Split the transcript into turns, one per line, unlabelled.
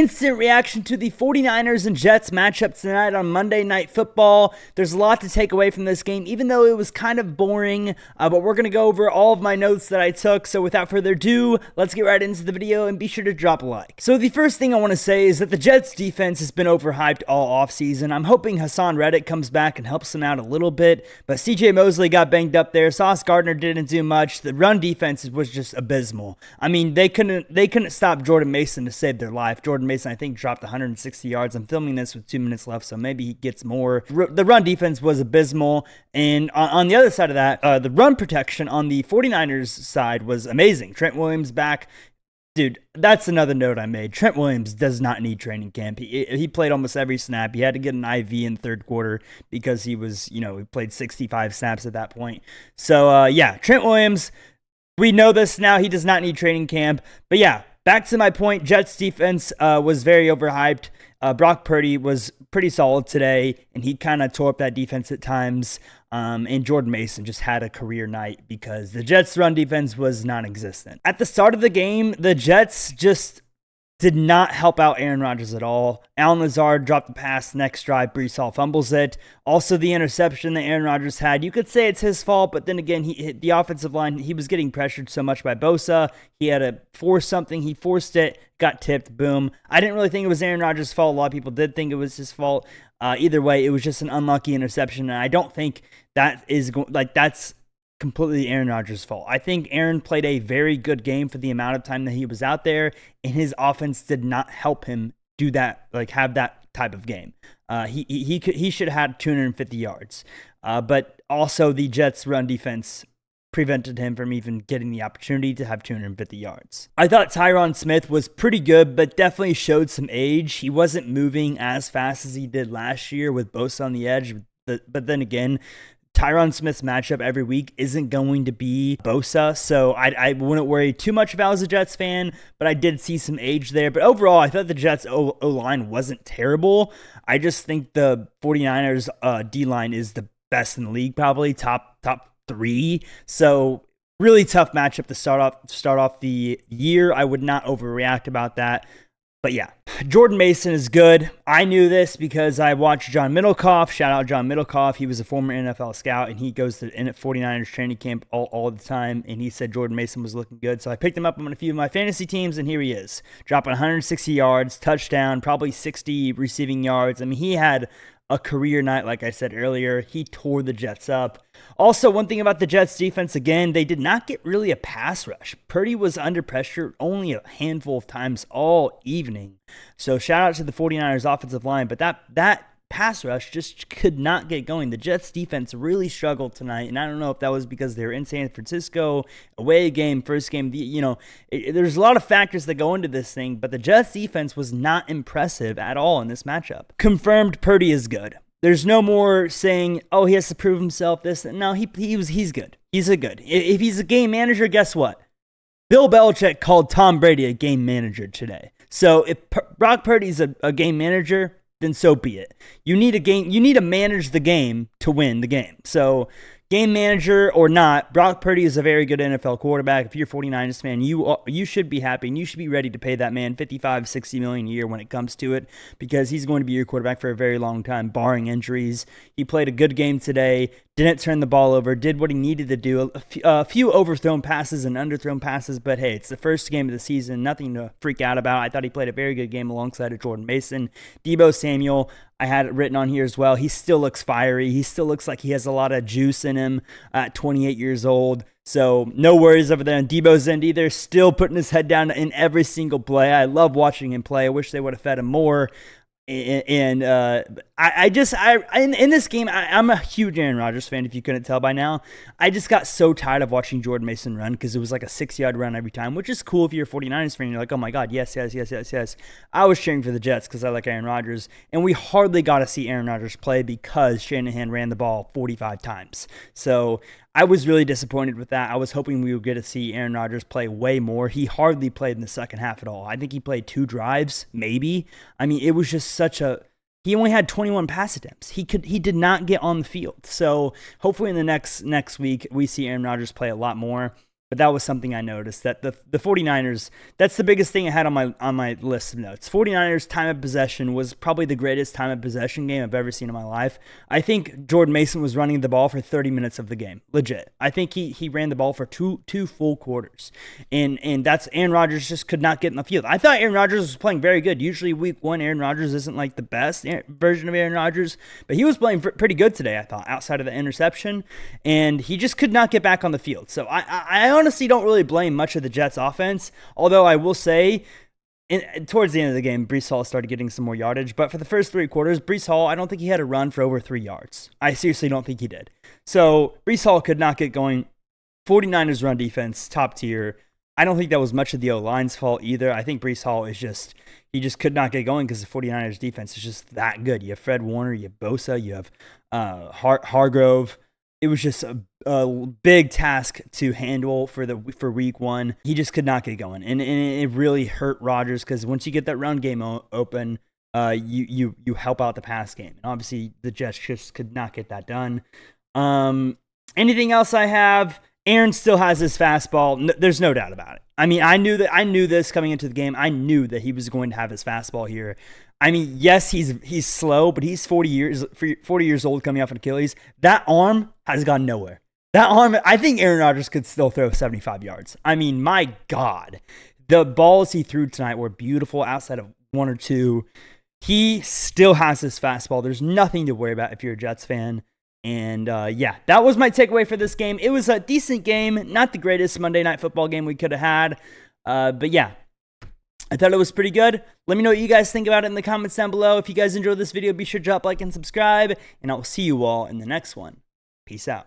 Instant reaction to the 49ers and Jets matchup tonight on Monday Night Football. There's a lot to take away from this game, even though it was kind of boring, but we're going to go over all of my notes that I took. So without further ado, let's get right into the video and be sure to drop a like. So the first thing I want to say is that the Jets defense has been overhyped all offseason. I'm hoping Hassan Reddick comes back and helps them out a little bit, but CJ Mosley got banged up there. Sauce Gardner didn't do much. The run defense was just abysmal. I mean, they couldn't stop Jordan Mason to save their life. Jordan Mason, I think, dropped 160 yards. I'm filming this with 2 minutes left, so maybe he gets more. The run defense was abysmal, and on the other side of that, the run protection on the 49ers side was amazing. Trent Williams back. Dude, that's another note I made. Trent Williams does not need training camp. He played almost every snap. He had to get an IV in the third quarter because he played 65 snaps at that point. So, Trent Williams, we know this now. He does not need training camp. But yeah, back to my point, Jets defense was very overhyped. Brock Purdy was pretty solid today, and he kind of tore up that defense at times. And Jordan Mason just had a career night because the Jets' run defense was non-existent. At the start of the game, the Jets just did not help out Aaron Rodgers at all. Allen Lazard dropped the pass. Next drive, Breece Hall fumbles it. Also, the interception that Aaron Rodgers had, you could say it's his fault, but then again, the offensive line, he was getting pressured so much by Bosa. He had to force something. He forced it, got tipped, boom. I didn't really think it was Aaron Rodgers' fault. A lot of people did think it was his fault. Either way, it was just an unlucky interception, and I don't think that's completely Aaron Rodgers' fault. I think Aaron played a very good game for the amount of time that he was out there, and his offense did not help him do that, have that type of game. He should have had 250 yards, but also the Jets' run defense prevented him from even getting the opportunity to have 250 yards. I thought Tyron Smith was pretty good, but definitely showed some age. He wasn't moving as fast as he did last year with Bosa on the edge, but then again, Tyron Smith's matchup every week isn't going to be Bosa, so I wouldn't worry too much if I was a Jets fan, but I did see some age there. But overall, I thought the Jets' O-line wasn't terrible. I just think the 49ers' D-line is the best in the league, probably top 3. So really tough matchup to start off the year. I would not overreact about that. But yeah, Jordan Mason is good. I knew this because I watched John Middlecoff. Shout out John Middlecoff. He was a former NFL scout, and he goes to 49ers training camp all the time, and he said Jordan Mason was looking good. So I picked him up on a few of my fantasy teams, and here he is, dropping 160 yards, touchdown, probably 60 receiving yards. I mean, he had a career night, like I said earlier. He tore the Jets up. Also, one thing about the Jets defense, again, they did not get really a pass rush. Purdy was under pressure only a handful of times all evening. So shout out to the 49ers offensive line, but that pass rush just could not get going. The Jets defense really struggled tonight, and I don't know if that was because they were in San Francisco, away game, first game. There's a lot of factors that go into this thing, but the Jets defense was not impressive at all in this matchup. Confirmed Purdy is good. There's no more saying, oh, he has to prove himself, this. No, he's good. He's good. If he's a game manager, guess what? Bill Belichick called Tom Brady a game manager today. So if Brock Purdy's a game manager, then so be it. You need to manage the game to win the game. So game manager or not, Brock Purdy is a very good NFL quarterback. If you're a 49ers fan, you should be happy, and you should be ready to pay that man $55-60 million a year when it comes to it, because he's going to be your quarterback for a very long time, barring injuries. He played a good game today, didn't turn the ball over, did what he needed to do. A few overthrown passes and underthrown passes, but hey, it's the first game of the season, nothing to freak out about. I thought he played a very good game alongside of Jordan Mason. Deebo Samuel, I had it written on here as well. He still looks fiery. He still looks like he has a lot of juice in him at 28 years old. So no worries over there on Deebo's end either. Still putting his head down in every single play. I love watching him play. I wish they would have fed him more. And in this game, I'm a huge Aaron Rodgers fan, if you couldn't tell by now. I just got so tired of watching Jordan Mason run, because it was like a 6-yard run every time, which is cool if you're a 49ers fan. You're like, oh my God, yes. I was cheering for the Jets because I like Aaron Rodgers, and we hardly got to see Aaron Rodgers play because Shanahan ran the ball 45 times. So I was really disappointed with that. I was hoping we would get to see Aaron Rodgers play way more. He hardly played in the second half at all. I think he played 2 drives, maybe. I mean, it was just he only had 21 pass attempts. He did not get on the field. So hopefully in the next week we see Aaron Rodgers play a lot more. But that was something I noticed, that the 49ers, that's the biggest thing I had on my list of notes. 49ers time of possession was probably the greatest time of possession game I've ever seen in my life. I think Jordan Mason was running the ball for 30 minutes of the game. Legit. I think he ran the ball for two full quarters. And that's Aaron Rodgers just could not get in the field. I thought Aaron Rodgers was playing very good. Usually week one, Aaron Rodgers isn't like the best version of Aaron Rodgers, but he was playing pretty good today, I thought, outside of the interception. And he just could not get back on the field. So I honestly don't really blame much of the Jets offense, although I will say towards the end of the game, Breece Hall started getting some more yardage. But for the first 3 quarters, Breece Hall, I don't think he had a run for over 3 yards. I seriously don't think he did. So Breece Hall could not get going. 49ers run defense, top tier. I don't think that was much of the O-line's fault either. I think Breece Hall is he just could not get going because the 49ers defense is just that good. You have Fred Warner, you have Bosa, you have Hargrove. It was just a big task to handle for week one. He just could not get going, and it really hurt Rodgers because once you get that run game open, you help out the pass game. And obviously, the Jets just could not get that done. Anything else I have? Aaron still has his fastball. There's no doubt about it. I mean, I knew this coming into the game. I knew that he was going to have his fastball here. I mean, yes, he's slow, but he's 40 years old coming off an Achilles. That arm has gone nowhere. That arm, I think Aaron Rodgers could still throw 75 yards. I mean, my God. The balls he threw tonight were beautiful outside of 1 or 2. He still has his fastball. There's nothing to worry about if you're a Jets fan. And yeah, that was my takeaway for this game. It was a decent game, not the greatest Monday Night Football game we could have had. But yeah, I thought it was pretty good. Let me know what you guys think about it in the comments down below. If you guys enjoyed this video, be sure to drop a like and subscribe. And I will see you all in the next one. Peace out.